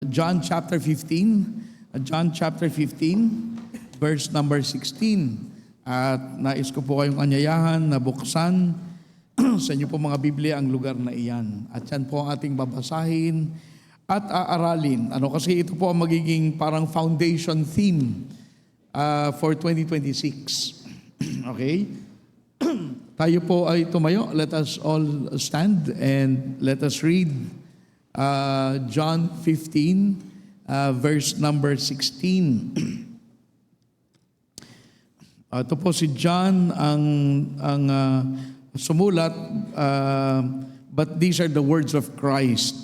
John chapter 15. John chapter 15, verse number 16. At nais ko po kayong anyayahan na buksan sa inyo po mga Biblia ang lugar na iyan. At yan po ang ating babasahin at aaralin. Kasi ito po ang magiging parang foundation theme for 2026. Okay? Tayo po ay tumayo. Let us all stand and let us read John 15, verse number 16. Ito po si John ang sumulat, but these are the words of Christ.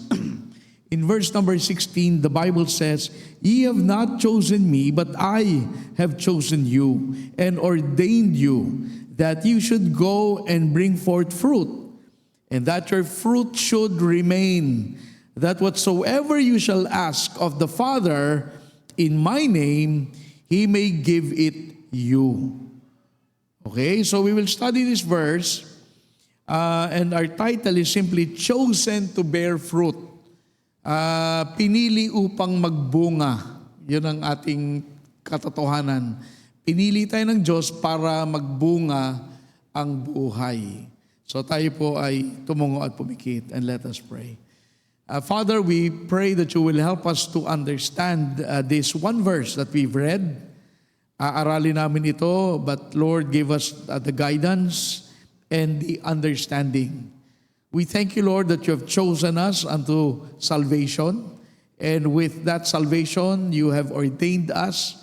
In verse number 16, the Bible says, "Ye have not chosen me, but I have chosen you, and ordained you, that you should go and bring forth fruit, and that your fruit should remain, that whatsoever you shall ask of the Father in my name, He may give it you." Okay, so we will study this verse, and our title is simply "Chosen to Bear Fruit." Pinili upang magbunga. Yun ang ating katotohanan. Pinili tayo ng Diyos para magbunga ang buhay. So tayo po ay tumungo at pumikit, and let us pray. Father, we pray that you will help us to understand this one verse that we've read. Aaralin namin ito, but Lord, give us the guidance and the understanding. We thank you, Lord, that you have chosen us unto salvation, and with that salvation, you have ordained us.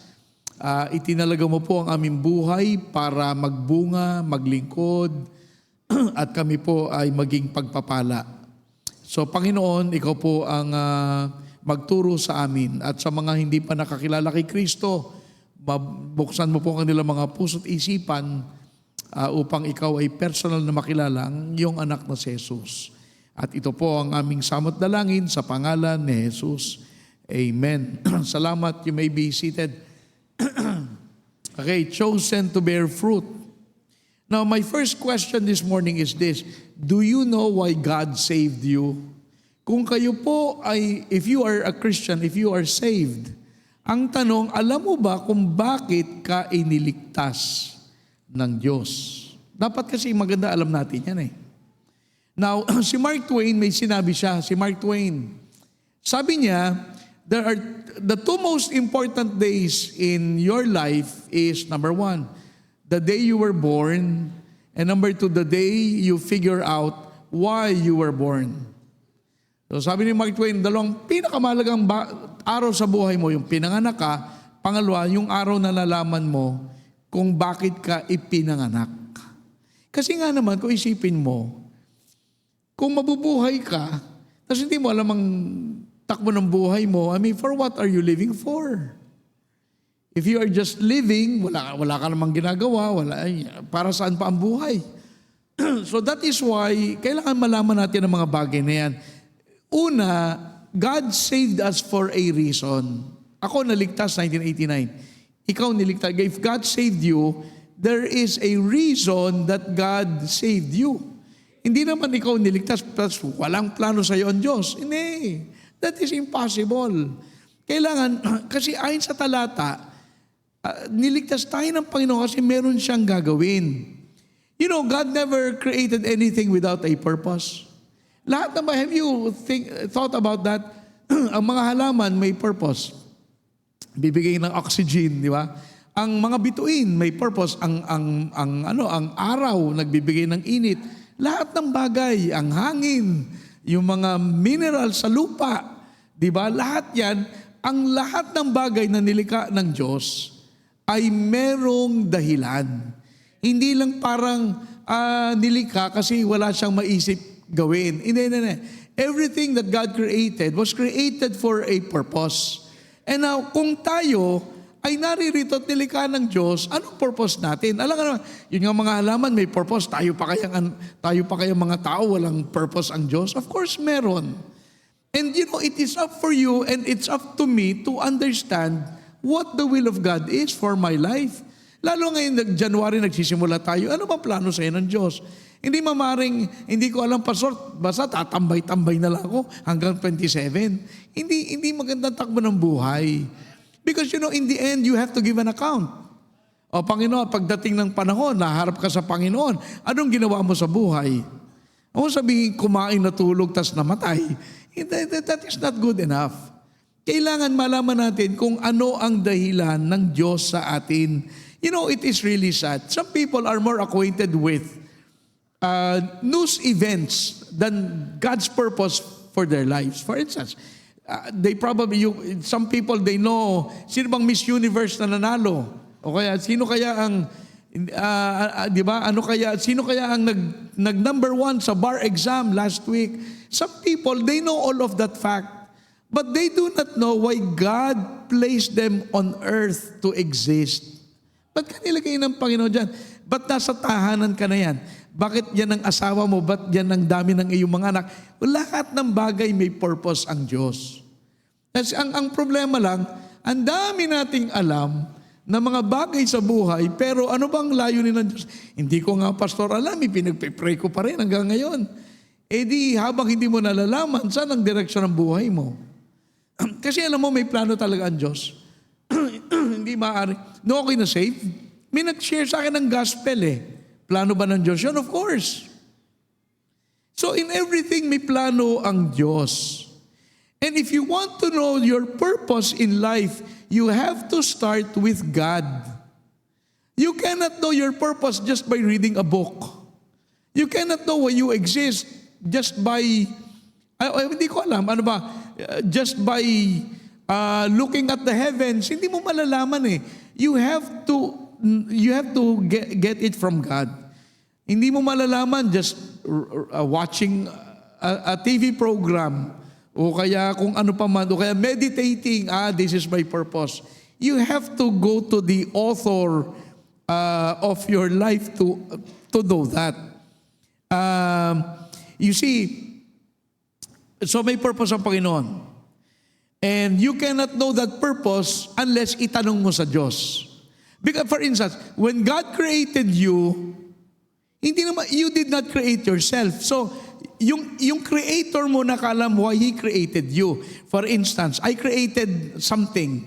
Itinalaga mo po ang aming buhay para magbunga, maglingkod, at kami po ay maging pagpapala. So, Panginoon, ikaw po ang magturo sa amin, at sa mga hindi pa nakakilala kay Kristo, buksan mo po ang kanilang mga puso't isipan upang ikaw ay personal na makilala ang iyong anak na si Jesus. At ito po ang aming samot dalangin sa pangalan ni Jesus. Amen. Salamat. You may be seated. Okay, chosen to bear fruit. Now, my first question this morning is this: do you know why God saved you? Kung kayo po ay, if you are a Christian, if you are saved, ang tanong, alam mo ba kung bakit ka iniligtas ng Diyos? Dapat kasi maganda alam natin yan eh. Now, si Mark Twain, may sinabi siya, si Mark Twain. Sabi niya, there are the two most important days in your life is, number one, the day you were born, and number two, the day you figure out why you were born. So sabi ni Mark Twain, dalawang pinakamahalagang araw sa buhay mo, yung pinanganak ka, pangalawa, yung araw na nalaman mo kung bakit ka ipinanganak. Kasi nga naman, kung isipin mo, kung mabubuhay ka, tapos hindi mo alam ang takbo ng buhay mo, I mean, for what are you living for? If you are just living, wala ka namang ginagawa, para saan pa ang buhay? So that is why, kailangan malaman natin ang mga bagay na yan. Una, God saved us for a reason. Ako naligtas 1989. Ikaw niligtas. If God saved you, there is a reason that God saved you. Hindi naman ikaw niligtas, plus walang plano sa iyo ang Diyos. Hindi. That is impossible. Kailangan, kasi ayon sa talata, niligtas tayo ng Panginoon kasi meron siyang gagawin. You know, God never created anything without a purpose. Lahat naman, have you thought about that? Ang mga halaman may purpose. Bibigay ng oxygen, di ba? Ang mga bituin may purpose. Ang araw nagbibigay ng init. Lahat ng bagay, ang hangin, yung mga mineral sa lupa, di ba? Lahat yan, ang lahat ng bagay na nilikha ng Diyos ay merong dahilan. Hindi lang parang nilikha kasi wala siyang maisip gawin. Hindi. Everything that God created was created for a purpose. And now, kung tayo ay naririto at nilikha ng Diyos, anong purpose natin? Alam nga naman, yun nga mga halaman, may purpose. Tayo pa kaya mga tao, walang purpose ang Diyos? Of course, meron. And you know, it is up for you and it's up to me to understand what the will of God is for my life. Lalo ngayon, January, nagsisimula tayo. Ano bang plano sa'yo ng Diyos? Hindi mamaring, hindi ko alam, Pastor, basta tatambay-tambay na lang ako hanggang 27. Hindi magandang takbo ng buhay. Because in the end, you have to give an account. O Panginoon, pagdating ng panahon, naharap ka sa Panginoon, anong ginawa mo sa buhay? O sabihin, kumain, natulog, tas namatay. That is not good enough. Kailangan malaman natin kung ano ang dahilan ng Diyos sa atin. It is really sad. Some people are more acquainted with news events than God's purpose for their lives. For instance, some people, they know, sino bang Miss Universe na nanalo? O kaya, sino kaya ang, di ba, sino kaya ang nag number 1 sa bar exam last week? Some people, they know all of that fact, but they do not know why God placed them on earth to exist. Ba't ka nilagay ng Panginoon dyan? Ba't nasa tahanan ka na yan? Bakit yan ang asawa mo? Ba't yan ang dami ng iyong mga anak? Lahat ng bagay may purpose ang Diyos. Kasi ang problema lang, ang dami nating alam na mga bagay sa buhay, pero ano bang layunin ng Diyos? Hindi ko nga, Pastor, alam, pinagpipray ko pa rin hanggang ngayon. Di, habang hindi mo nalalaman, saan ang direksyon ng buhay mo? Kasi alam mo, may plano talaga ang Diyos. Hindi maaari. No, okay na save? May nag-share sa akin ng gospel Plano ba ng Diyos yun? Of course. So in everything, may plano ang Diyos. And if you want to know your purpose in life, you have to start with God. You cannot know your purpose just by reading a book. You cannot know why you exist just by, hindi ko alam, just by looking at the heavens. Hindi mo malalaman You have to get it from God. Hindi mo malalaman just watching a TV program o kaya kung ano pa man, o kaya meditating, this is my purpose. You have to go to the author of your life to know that. You see, so may purpose ang Panginoon. And you cannot know that purpose unless itanong mo sa Diyos. Because for instance, when God created you, you did not create yourself. So, yung creator mo nakalam why He created you. For instance, I created something.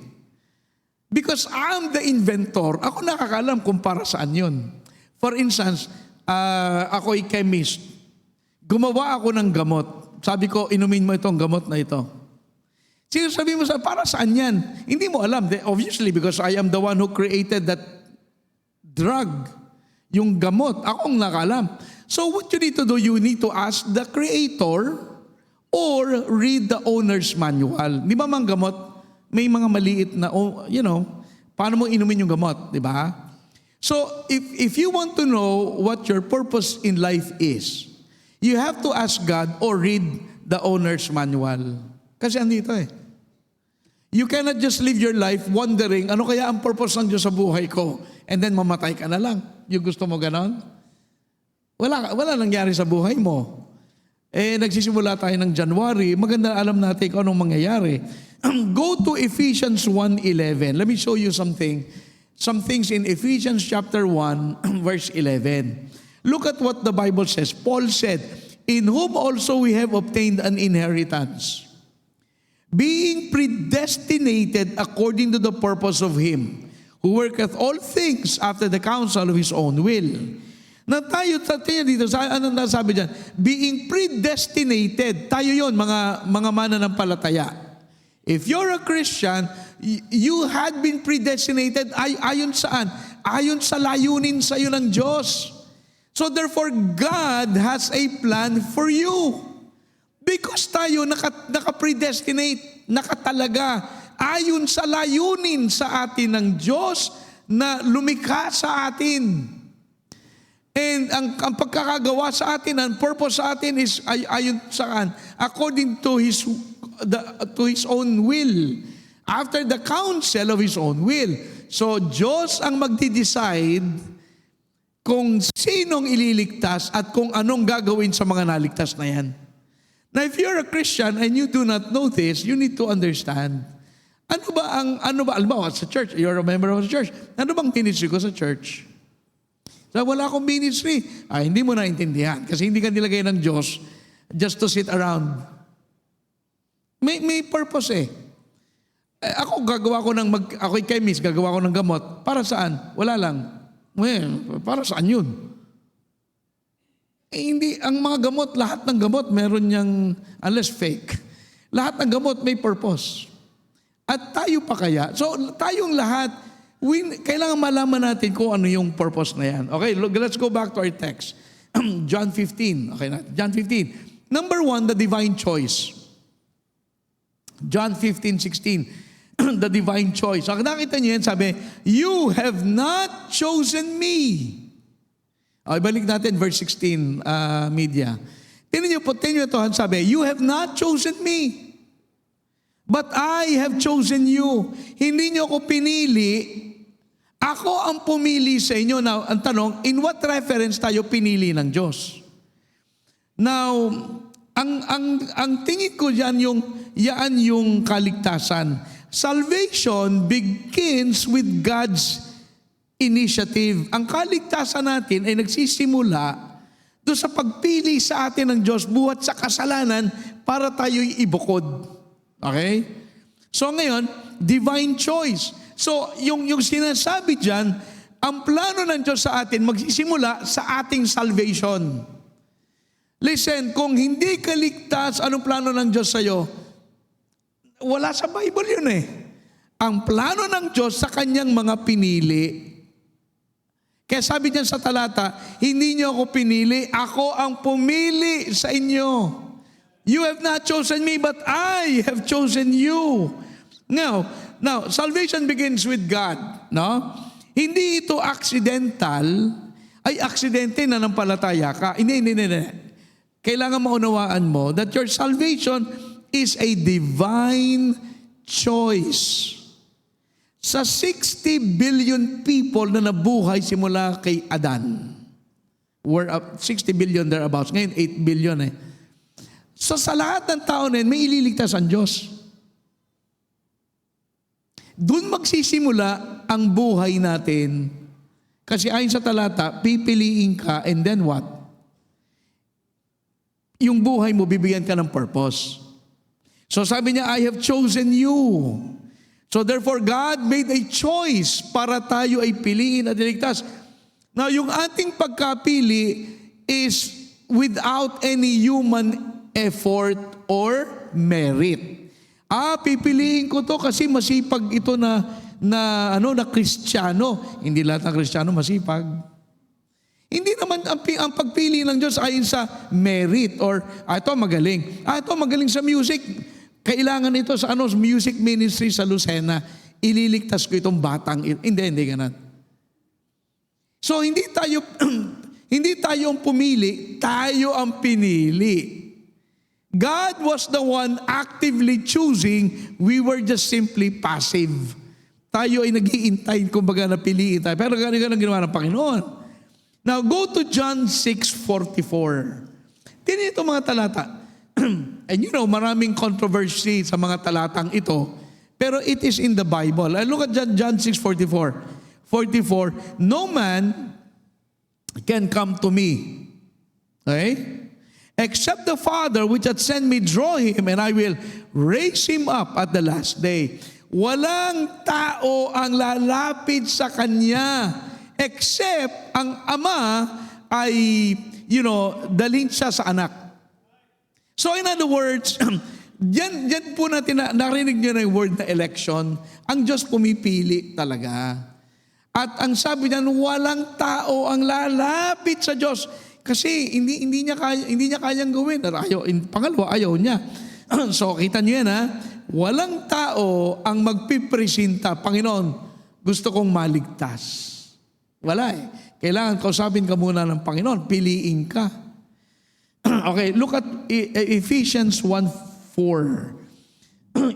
Because I'm the inventor, ako nakakalam kung para saan yun. For instance, ako'y chemist. Gumawa ako ng gamot. Sabi ko, inumin mo itong gamot na ito. Sino sabi mo para saan yan? Hindi mo alam. Obviously, because I am the one who created that drug. Yung gamot, akong nakalam. So what you need to do, you need to ask the creator or read the owner's manual. Di ba mga gamot, may mga maliit na, paano mo inumin yung gamot, di ba? So if you want to know what your purpose in life is, you have to ask God or read the owner's manual. Kasi andito You cannot just live your life wondering, ano kaya ang purpose ng Diyos sa buhay ko? And then mamatay ka na lang. Yung gusto mo ganon? Wala nangyari sa buhay mo. Nagsisimula tayo ng January, maganda alam natin kung anong mangyayari. Go to Ephesians 1:11. Let me show you something. Some things in Ephesians chapter 1, verse 11. Look at what the Bible says. Paul said, in whom also we have obtained an inheritance, being predestinated according to the purpose of Him, who worketh all things after the counsel of His own will. Na tayo dito, ano nasabi dyan? Being predestinated. Tayo yon mga mananampalataya. If you're a Christian, you had been predestinated ayon saan? Ayon sa layunin sa iyo ng Diyos. So therefore, God has a plan for you. Because tayo naka-predestinate, nakatalaga, ayon sa layunin sa atin ng Diyos na lumikha sa atin. And ang pagkakagawa sa atin, ang purpose sa atin is ayon saan? According to His own will. After the counsel of His own will. So Diyos ang magdi-decide kung sinong ililigtas at kung anong gagawin sa mga naligtas na yan. Now, if you're a Christian and you do not know this, you need to understand. Alam sa church, you're a member of the church. Ano bang ministry ko sa church? So, wala akong ministry. Hindi mo naintindihan kasi hindi ka nilagay ng Diyos just to sit around. May purpose eh. Ako ako'y chemist, gagawa ko ng gamot. Para saan? Wala lang. Para saan yun? Hindi, ang mga gamot, lahat ng gamot, meron niyang, unless fake, lahat ng gamot may purpose. At tayo pa kaya? So, tayong lahat, kailangan malaman natin kung ano yung purpose na yan. Okay, let's go back to our text. John 15. Okay, John 15. Number 1, the divine choice. John 15:16. The divine choice. Ang nakita niyo yan, sabi, you have not chosen me. Okay, balik natin verse 16, media. Tingnan niyo ito, sabi, you have not chosen me. But I have chosen you. Hindi niyo ako pinili. Ako ang pumili sa inyo. Now, ang tanong, in what reference tayo pinili ng Diyos? Now, ang tingin ko yan yung kaligtasan. Salvation begins with God's initiative. Ang kaligtasan natin ay nagsisimula doon sa pagpili sa atin ng Diyos buhat sa kasalanan para tayo'y ibukod. Okay? So ngayon, divine choice. So yung sinasabi dyan, ang plano ng Diyos sa atin magsisimula sa ating salvation. Listen, kung hindi ka ligtas, anong plano ng Diyos sa'yo? Wala sa Bible yun eh. Ang plano ng Diyos sa kanyang mga pinili. Kaya sabi niya sa talata, hindi niyo ako pinili, ako ang pumili sa inyo. You have not chosen me, but I have chosen you. Now, salvation begins with God. No? Hindi ito accidental, ay aksidente na nampalataya ka. Hindi. Kailangan maunawaan mo that your salvation is a divine choice. Sa 60 billion people na nabuhay simula kay Adan, we're up 60 billion thereabouts. Ngayon, 8 billion eh. So sa lahat ng tao na yun, may ililigtas ang Diyos. Doon magsisimula ang buhay natin. Kasi ayon sa talata, pipiliin ka and then what? Yung buhay mo, bibigyan ka ng purpose. So sabi niya, I have chosen you. So therefore, God made a choice para tayo ay piliin at iligtas. Now, yung ating pagkapili is without any human effort or merit. Pipiliin ko to kasi masipag ito na Kristiyano. Hindi lahat ng Kristiyano masipag. Hindi naman ang pagpili ng Diyos ayon sa merit or ito magaling. Ito magaling sa music. Kailangan ito sa music ministry sa Lucena. Ililigtas ko itong batang. Hindi ganun. So hindi tayo ang pumili, tayo ang pinili. God was the one actively choosing, we were just simply passive. Tayo ay nag-iintay, kumbaga napiliin tayo. Pero ganun ang ginawa ng Panginoon. Now, go to John 6:44. Tingnan ito mga talata. And maraming controversy sa mga talatang ito. Pero it is in the Bible. And look at John 6:44. 44, no man can come to me. Okay? Except the Father which hath sent me draw him, and I will raise him up at the last day. Walang tao ang lalapit sa Kanya, except ang Ama ay, dalhin siya sa anak. So in other words, diyan po natin, narinig niyo na yung word na election, ang Diyos pumipili talaga. At ang sabi niya, walang tao ang lalapit sa Diyos. Kasi hindi niya kayang gawin. Pangalawa, ayaw niya. So, kita niyo yan, ha? Walang tao ang magpipresenta, Panginoon, gusto kong maligtas. Wala eh. Kailangan kausapin ka muna ng Panginoon, piliin ka. Okay, look at Ephesians 1:4.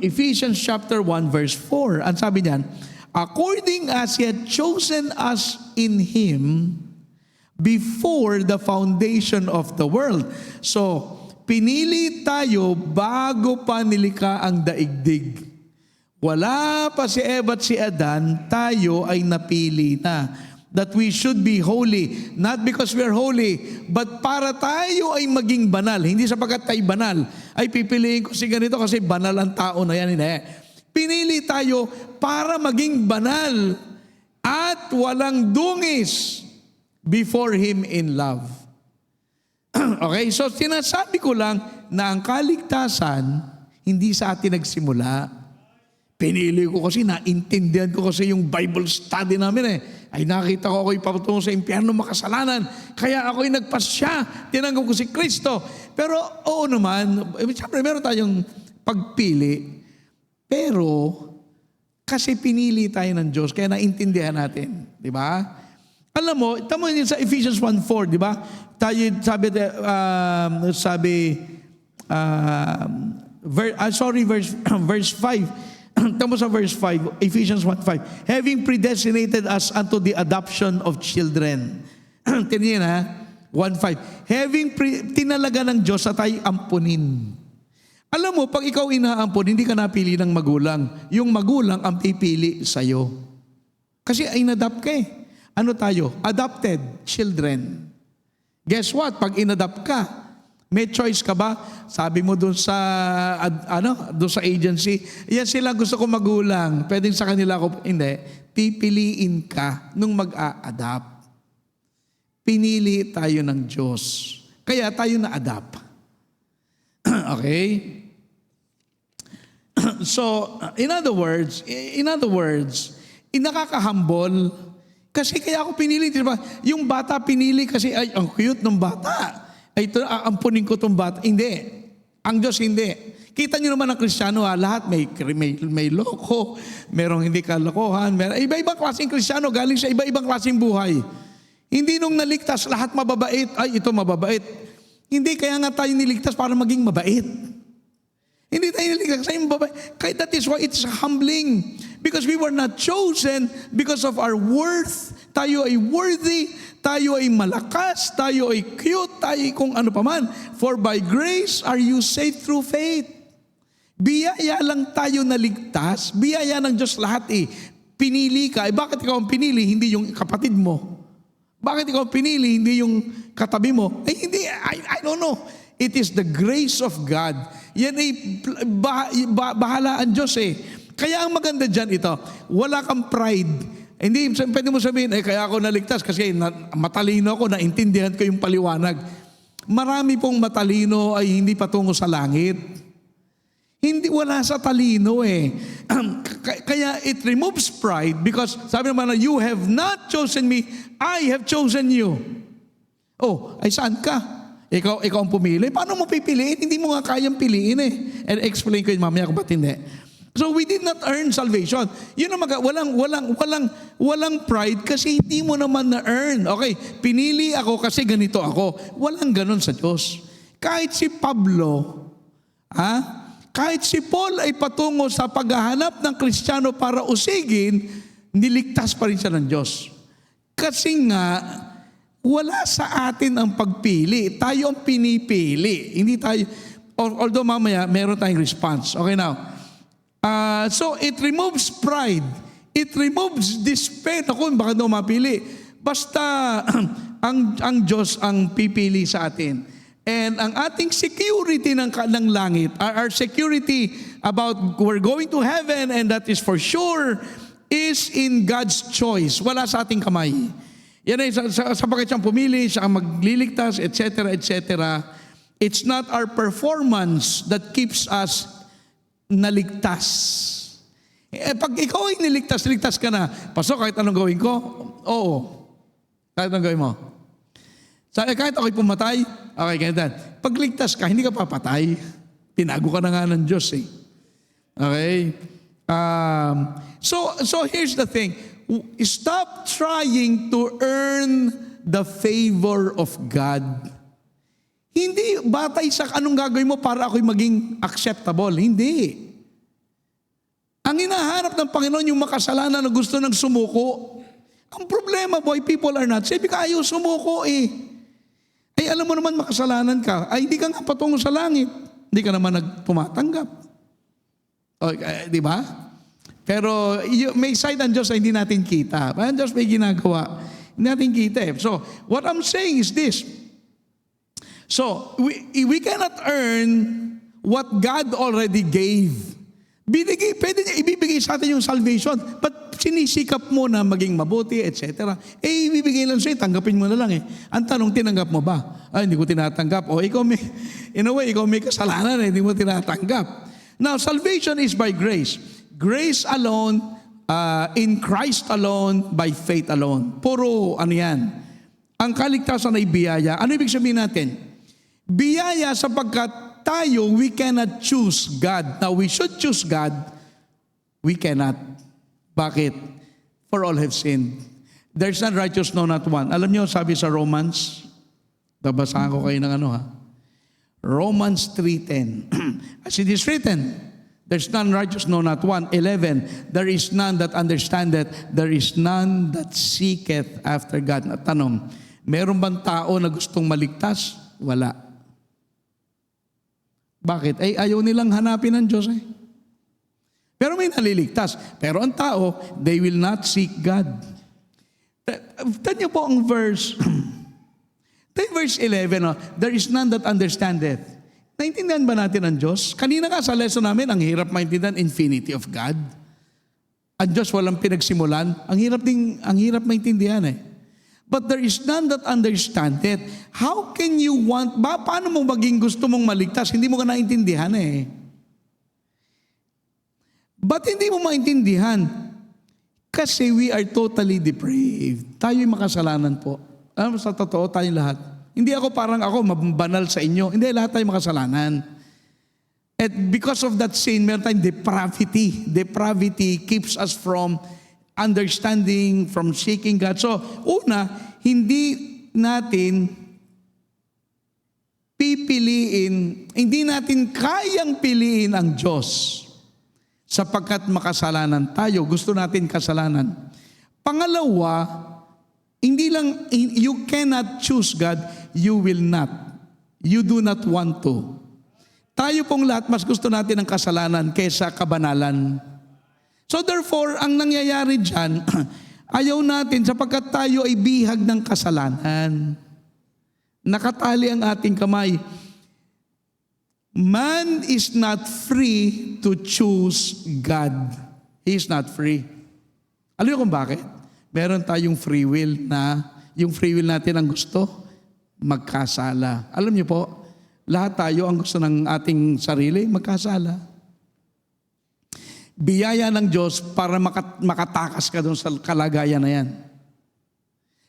Ephesians chapter 1 verse 4. Ang sabi niyan, according as He had chosen us in Him before the foundation of the world. So, pinili tayo bago pa nilikha ang daigdig. Wala pa si Eva at si Adan, tayo ay napili na. That we should be holy. Not because we are holy, but para tayo ay maging banal. Hindi sapagkat tayo banal. Ay pipiliin ko si ganito kasi banal ang tao na yan. Hindi. Pinili tayo para maging banal at walang dungis before Him in love. Okay, so sinasabi ko lang na ang kaligtasan hindi sa atin nagsimula. Pinili ko kasi, naintindihan ko kasi yung Bible study namin Ay nakita ko ako'y patungo sa impyerno makasalanan. Kaya ako'y nagpasya. Tinanggap ko si Kristo. Pero oo naman, siyempre meron tayong pagpili. Pero kasi pinili tayo ng Diyos, kaya naintindihan natin. Di ba? Alam mo, tama yun sa Ephesians 1:4, di ba? Tayo, verse 5. Tama sa verse 5, Ephesians 1:5. Having predestinated us unto the adoption of children. Tingnan ha, 1:5. Tinalaga ng Diyos sa tayo ampunin. Alam mo, pag ikaw inaampon, hindi ka napili ng magulang. Yung magulang ang pipili sa'yo. Kasi inadapt ka Ano tayo? Adopted children. Guess what? Pag inadapt ka, may choice ka ba? Sabi mo doon sa doon sa agency, yan sila gusto ko magulang. Pwedeng sa kanila ako, hindi. Pipiliin ka nung mag-a-adapt. Pinili tayo ng Diyos. Kaya tayo na-adapt. Okay? So, in other words, nakakahambol. Kasi kaya ako pinili, diba? Yung bata pinili kasi, ay, ang cute ng bata. Ay, ito, aampunin ko itong bata. Hindi. Ang Diyos hindi. Kita nyo naman ang Kristiyano, lahat may loko, merong hindi kalokohan, iba-ibang klaseng Kristiyano, galing sa iba-ibang klaseng buhay. Hindi nung naligtas, lahat mababait. Ay, ito mababait. Hindi, kaya nga tayo niligtas para maging mabait. Hindi tayo niligtas sa mababait. Kaya that is why it's humbling. Because we were not chosen because of our worth. Tayo ay worthy, tayo ay malakas, tayo ay cute, tayo ay kung ano paman. For by grace are you saved through faith. Biyaya lang tayo naligtas, biyaya ng Diyos lahat Pinili ka, bakit ikaw ang pinili, hindi yung kapatid mo? Bakit ikaw ang pinili, hindi yung katabi mo? Hindi, I don't know. It is the grace of God. Yan ay bahala ang Diyos Kaya ang maganda dyan ito, wala kang pride. Hindi, pwede mo sabihin, kaya ako naligtas kasi matalino ako, naintindihan ko yung paliwanag. Marami pong matalino ay hindi patungo sa langit. Hindi, wala sa talino Kaya it removes pride because sabi naman na, you have not chosen me, I have chosen you. Oh, ay saan ka? Ikaw ang pumili. Paano mo pipiliin? Hindi mo nga kayang piliin And explain ko yun mamaya kung ba't hindi. So we did not earn salvation. Yun ang walang pride kasi hindi mo naman na-earn. Okay, pinili ako kasi ganito ako. Walang ganon sa Diyos. Kahit si Pablo, kahit si Paul ay patungo sa paghahanap ng Kristiyano para usigin, niligtas pa rin siya ng Diyos. Kasi nga, wala sa atin ang pagpili. Tayo ang pinipili. Hindi tayo, although mamaya, meron tayong response. Okay now. So it removes pride. It removes despair. Ako, baka daw mapili. Basta ang Diyos ang pipili sa atin. And ang ating security ng langit, our security about we're going to heaven and that is for sure, is in God's choice. Wala sa ating kamay. Yan ay sapagkat siyang pumili, siya ang magliligtas, etc., etc. It's not our performance that keeps us naligtas. Pag ikaw ay niligtas ka na. Pasok, kahit anong gawin ko? Oo. Kahit anong gawin mo? Kahit ako'y pumatay? Okay, ganyan. Pag ligtas ka, hindi ka papatay. Tinago ka na nga ng Diyos Okay? So here's the thing. Stop trying to earn the favor of God. Hindi batay sa anong gagawin mo para ako'y maging acceptable. Hindi. Ang hinahanap ng Panginoon yung makasalanan na gusto ng sumuko. Ang problema, boy, people are not saved. Ayaw sumuko Ay, alam mo naman makasalanan ka. Ay, hindi ka nga patungo sa langit. Hindi ka naman nagpumatanggap. Di ba? Pero may side ang Diyos na hindi natin kita. Ang Diyos may ginagawa. Hindi natin kita eh. So, what I'm saying is this. So, we cannot earn what God already gave. Pwede niya ibibigay sa atin yung salvation, but sinisikap mo na maging mabuti, etc. Ibibigay lang sa'yo, tanggapin mo na lang eh. Ang tanong, tinanggap mo ba? Hindi ko tinatanggap. In a way, ikaw may kasalanan hindi mo tinatanggap. Now, salvation is by grace. Grace alone, in Christ alone, by faith alone. Puro yan. Ang kaligtasan ay biyaya. Ano ibig sabihin natin? Biyaya sapagkat tayo, we cannot choose God. Now, we should choose God. We cannot. Bakit? For all have sinned. There's none righteous, no, not one. Alam niyo, sabi sa Romans, babasahan ko kayo ng Romans 3:10. As it is written, there's none righteous, no, not one. 11, there is none that understandeth, there is none that seeketh after God. At tanong, meron bang tao na gustong maligtas? Wala. Bakit? Ayaw nilang hanapin ng Diyos eh. Pero may naliligtas. Pero ang tao, they will not seek God. Tanyo po ang verse. Verse 11, there is none that understandeth. Naintindihan ba natin ang Diyos? Kanina nga sa lesson namin, ang hirap maintindihan infinity of God. Ang Diyos walang pinagsimulan. Ang hirap maintindihan eh. But there is none that understandeth. How can you paano mo maging gusto mong maligtas? Hindi mo ka naintindihan eh. But hindi mo maintindihan? Kasi we are totally depraved. Tayo'y makasalanan po. Sa totoo, tayong lahat. Hindi ako mabanal sa inyo. Hindi, lahat tayo makasalanan. And because of that sin, meron tayong depravity. Depravity keeps us from understanding, from seeking God. So, una, hindi natin kayang piliin ang Diyos sapagkat makasalanan tayo. Gusto natin kasalanan. Pangalawa, you cannot choose God, you will not. You do not want to. Tayo pong lahat, mas gusto natin ang kasalanan kaysa kabanalan. So therefore, ang nangyayari dyan, ayaw natin sapagkat tayo ay bihag ng kasalanan. Nakatali ang ating kamay. Man is not free to choose God. He is not free. Alam niyo kung bakit? Meron tayong free will na, yung free will natin ang gusto, magkasala. Alam niyo po, lahat tayo ang gusto ng ating sarili, magkasala. Biyaya ng Diyos para makatakas ka doon sa kalagayan na yan.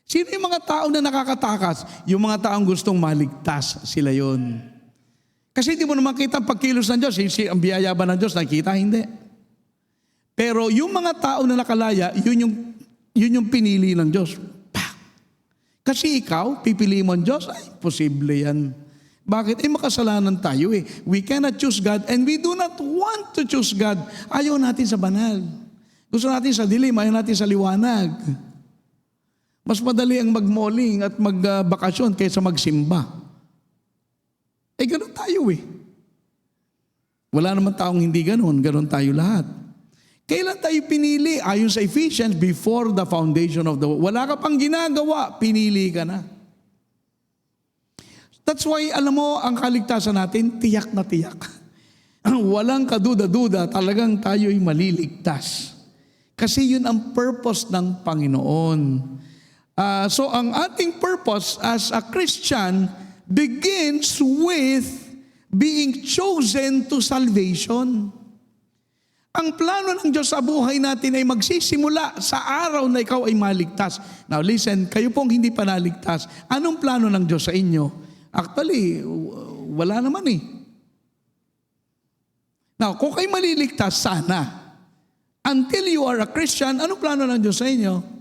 Sino yung mga tao na nakakatakas? Yung mga taong gustong maligtas, sila yon. Kasi hindi mo naman kita pagkilos ng Diyos. Ang biyaya ba ng Diyos? Nakita? Hindi. Pero yung mga tao na nakalaya, yun yung pinili ng Diyos. Kasi ikaw, pipili mo ang Diyos? Ay, posible yan. Bakit? Makasalanan tayo eh. We cannot choose God and we do not want to choose God. Ayaw natin sa banal. Gusto natin sa dilim, ayaw natin sa liwanag. Mas madali ang mag-malling at magbakasyon kaysa magsimba. Ganun tayo eh. Wala naman taong hindi ganun. Ganun tayo lahat. Kailan tayo pinili? Ayon sa Ephesians, before the foundation of the world. Wala ka pang ginagawa, pinili ka na. That's why, alam mo, ang kaligtasan natin, tiyak na tiyak. Walang kaduda-duda, talagang tayo'y maliligtas. Kasi yun ang purpose ng Panginoon. So, ang ating purpose as a Christian begins with being chosen to salvation. Ang plano ng Diyos sa buhay natin ay magsisimula sa araw na ikaw ay maligtas. Now listen, kayo pong hindi pa naligtas, anong plano ng Diyos sa inyo? Actually, wala naman eh. Now, kung kayo maliligtas, sana. Until you are a Christian, anong plano ng Diyos sa inyo?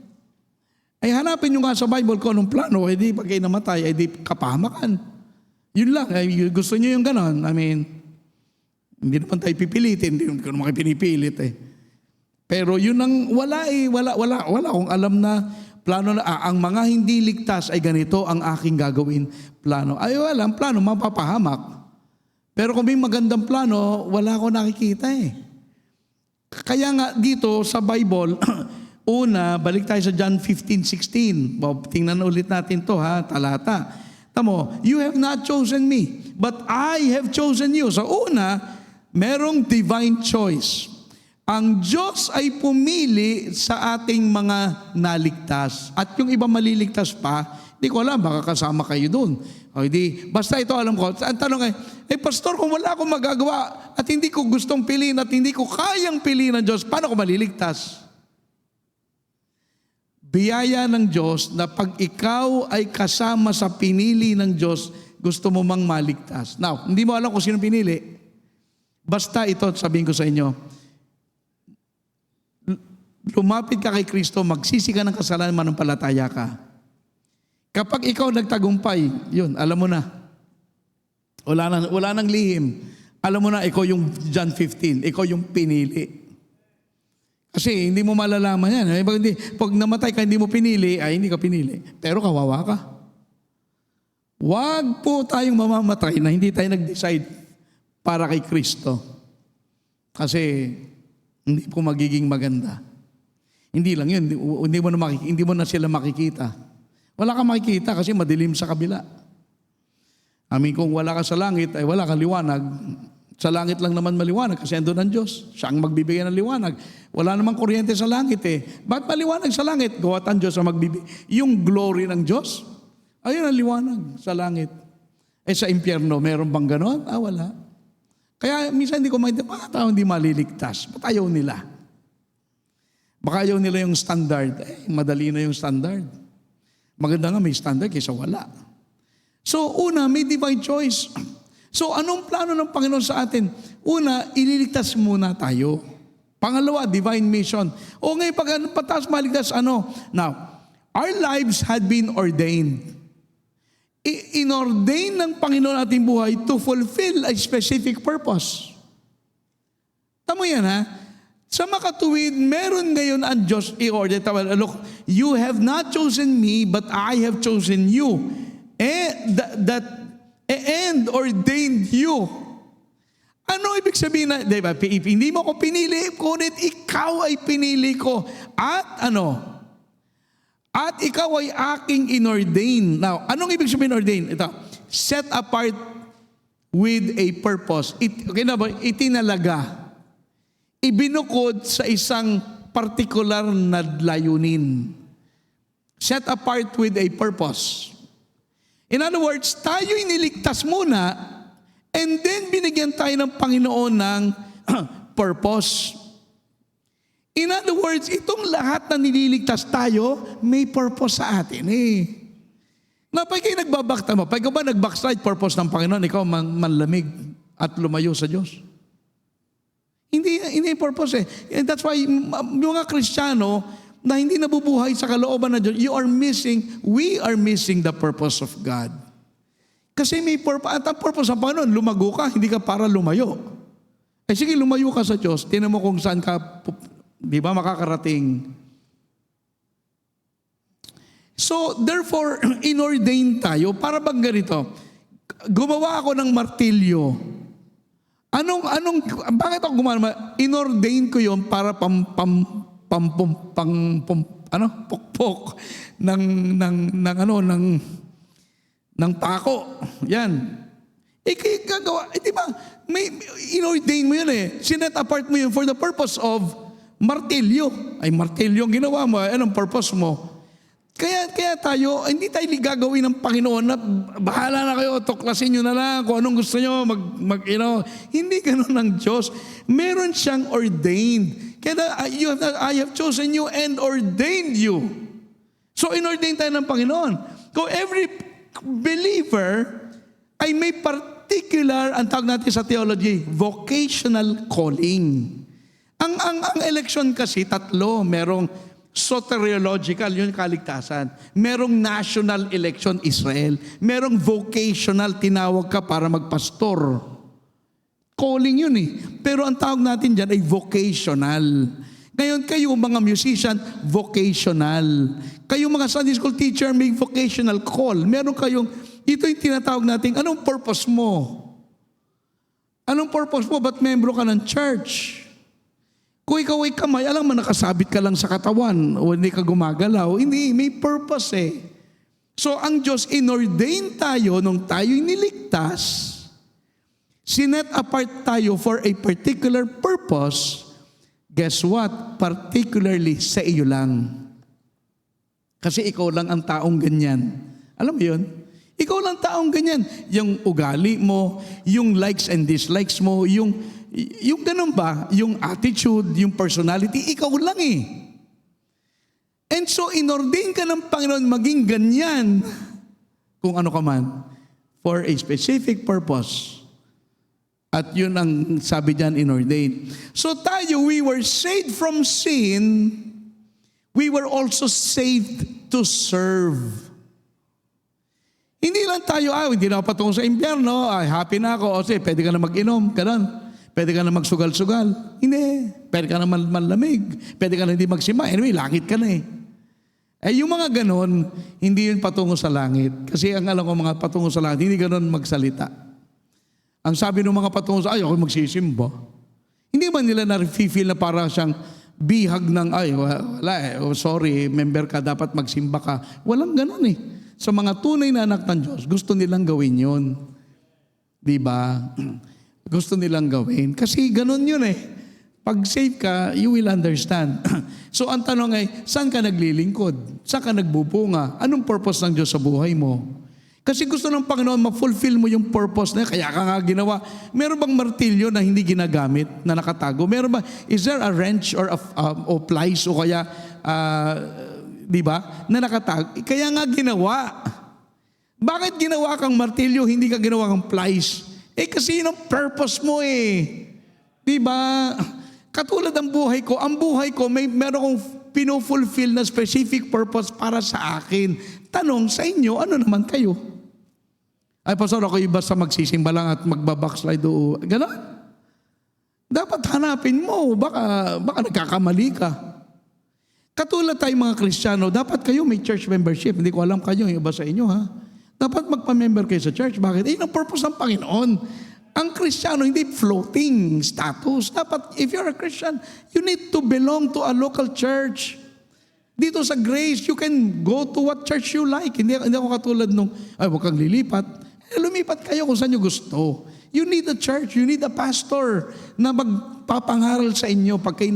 Ay hanapin nyo nga sa Bible kung anong plano, di pag kayo namatay, di kapahamakan. Yun lang, gusto nyo yung ganon. I mean, hindi naman tayo pipilitin, hindi ko naman kayo pinipilit eh. Pero yun ang wala akong alam na plano na, ang mga hindi ligtas ay ganito ang aking gagawin plano. Ay wala, ang plano, mapapahamak. Pero kung may magandang plano, wala akong nakikita eh. Kaya nga dito sa Bible, una, balik tayo sa John 15:16. Tingnan ulit natin to ha, talata. Tamo, you have not chosen me, but I have chosen you. So una, merong divine choice. Ang Diyos ay pumili sa ating mga naligtas. At yung iba maliligtas pa, di ko alam, baka kasama kayo doon. O di, basta ito alam ko. Ang tanong ay, pastor, kung wala akong magagawa at hindi ko gustong piliin at hindi ko kayang piliin ng Diyos, paano ko maliligtas? Biyaya ng Diyos na pag ikaw ay kasama sa pinili ng Diyos, gusto mo mang maligtas. Now, hindi mo alam kung sino pinili. Basta ito, sabihin ko sa inyo, lumapit ka kay Kristo, magsisi ka ng kasalanan, manampalataya ka. Kapag ikaw nagtagumpay, yun, alam mo na. Wala nang lihim. Alam mo na, ikaw yung John 15, ikaw yung pinili. Kasi hindi mo malalaman yan. Pag namatay ka, hindi mo pinili, ay hindi ka pinili. Pero kawawa ka. Huwag po tayong mamamatay na hindi tayo nag-decide para kay Kristo. Kasi hindi po magiging maganda. Hindi lang yun, hindi mo na sila makikita. Wala kang makikita kasi madilim sa kabila. Kung wala ka sa langit, ay wala kang liwanag. Sa langit lang naman maliwanag kasi andun ang Diyos. Siya ang magbibigay ng liwanag. Wala namang kuryente sa langit eh. Ba't maliwanag sa langit? Gawat ang Diyos ang magbibigay. Yung glory ng Diyos, ayun ang liwanag sa langit. Sa impyerno, meron bang ganon? Wala. Kaya minsan hindi ko maintindihan, bakit tao hindi maliligtas? Ba't ayaw nila? Baka ayaw nila yung standard. Madali na yung standard. Maganda nga may standard kaysa wala. So una, may divine choice. So anong plano ng Panginoon sa atin? Una, ililigtas muna tayo. Pangalawa, divine mission. O ngayon, pagkatapos maligtas, Now, our lives had been ordained. Inordain ng Panginoon ating buhay to fulfill a specific purpose. Tamo yan ha? Sa makatuwid, meron ngayon ang Diyos i-order. Look, you have not chosen me, but I have chosen you. And ordained you. Ano ibig sabihin na, diba, hindi mo ko pinili, kunit ikaw ay pinili ko. At At ikaw ay aking inordain. Now, anong ibig sabihin ordain? Ito, set apart with a purpose. Itinalaga. Ibinukod sa isang particular na layunin. Set apart with a purpose. In other words, tayo iniligtas muna and then binigyan tayo ng Panginoon ng purpose. In other words, itong lahat na nililigtas tayo, may purpose sa atin Na pag kayo nagbabakta mo, pag ba nag-backslide, purpose ng Panginoon, ikaw manlamig at lumayo sa Diyos. Hindi purpose And that's why yung mga Kristiyano na hindi nabubuhay sa kalooban ng Diyos, we are missing the purpose of God. Kasi may purpose, at ang purpose ng Panginoon, lumago ka, hindi ka para lumayo. Sige, lumayo ka sa Diyos, tinan mo kung saan ka, di ba, makakarating. So, therefore, inordain tayo, para bang ganito, gumawa ako ng martilyo. Bakit ako gumawa? Inordain ko yon para pukpok ng pako. Yan. Gagawa, di ba? Inordain mo yun Sinet apart mo yun for the purpose of martilyo. Ay, martilyo ang ginawa mo. Anong purpose mo? Kaya tayo, hindi tayo gagawin ng Panginoon na bahala na kayo, tuklasin nyo na lang kung anong gusto nyo, Hindi ganun ng Diyos. Meron siyang ordained. Kaya I have chosen you and ordained you. So, inordain tayo ng Panginoon. So, every believer ay may particular, ang tawag natin sa theology, vocational calling. Ang election kasi, tatlo. Merong soteriological, yun kaligtasan. Merong national election, Israel. Merong vocational, tinawag ka para magpastor. Calling yun Pero ang tawag natin dyan ay vocational. Ngayon kayo, mga musician, vocational. Kayo mga Sunday school teacher, may vocational call. Meron kayong, ito yung tinatawag natin, anong purpose mo? Anong purpose mo? Ba't membro ka ng church? Kung ikaw ay kamay, alam mo, nakasabit ka lang sa katawan o hindi ka gumagalaw. Hindi, may purpose eh. So ang Diyos inordain tayo nung tayo'y niligtas, sinet apart tayo for a particular purpose. Guess what? Particularly sa iyo lang. Kasi ikaw lang ang taong ganyan. Alam mo yun? Ikaw lang taong ganyan. Yung ugali mo, yung likes and dislikes mo, yung ganun ba? Yung attitude, yung personality, ikaw lang eh. And so, inordain ka ng Panginoon maging ganyan, kung ano ka man, for a specific purpose. At yun ang sabi diyan, inordain. So tayo, we were saved from sin, we were also saved to serve. Hindi lang tayo, hindi na ako patungo sa impyerno, happy na ako, o sige, pwede ka na mag-inom, ganun. Pwede ka na magsugal-sugal. Hindi. Pwede ka na manlamig. Pwede ka na hindi magsima. Anyway, langit ka na eh. Yung mga ganon, hindi yun patungo sa langit. Kasi ang alam ko mga patungo sa langit, hindi ganon magsalita. Ang sabi ng mga patungo sa, ako magsisimba. Hindi man nila na-feel na para siyang bihag ng, wala eh, sorry, member ka, dapat magsimba ka. Walang ganon eh. Sa mga tunay na anak ng Diyos, gusto nilang gawin yun. Diba? Gusto nilang gawin. Kasi ganun yun eh. Pag save ka, you will understand. So ang tanong ay, saan ka naglilingkod? Saan ka nagbubunga? Anong purpose ng Diyos sa buhay mo? Kasi gusto ng Panginoon ma-fulfill mo yung purpose na kaya ka nga ginawa. Meron bang martilyo na hindi ginagamit, na nakatago? Meron ba? Is there a wrench or plies o kaya, di ba, na nakatago? Kaya nga ginawa. Bakit ginawa kang martilyo, hindi ka ginawa kang plies? Kasi yun ang purpose mo eh. Diba? Katulad ang buhay ko, meron kong pinufulfill na specific purpose para sa akin. Tanong sa inyo, ano naman kayo? Pastor, ako yung basta magsisimba lang at magbabackslide o gano'n? Dapat hanapin mo, baka nagkakamali ka. Katulad tayo mga Kristiyano, dapat kayo may church membership. Hindi ko alam kayo, yung iba sa inyo ha. Dapat magpa-member kayo sa church. Bakit? Ang purpose ng Panginoon. Ang Kristiyano, hindi floating status. Dapat, if you're a Christian, you need to belong to a local church. Dito sa Grace, you can go to what church you like. Hindi ako katulad nung, huwag kang lilipat. Lumipat kayo kung saan nyo gusto. You need a church, you need a pastor na magpapangaral sa inyo pag kayo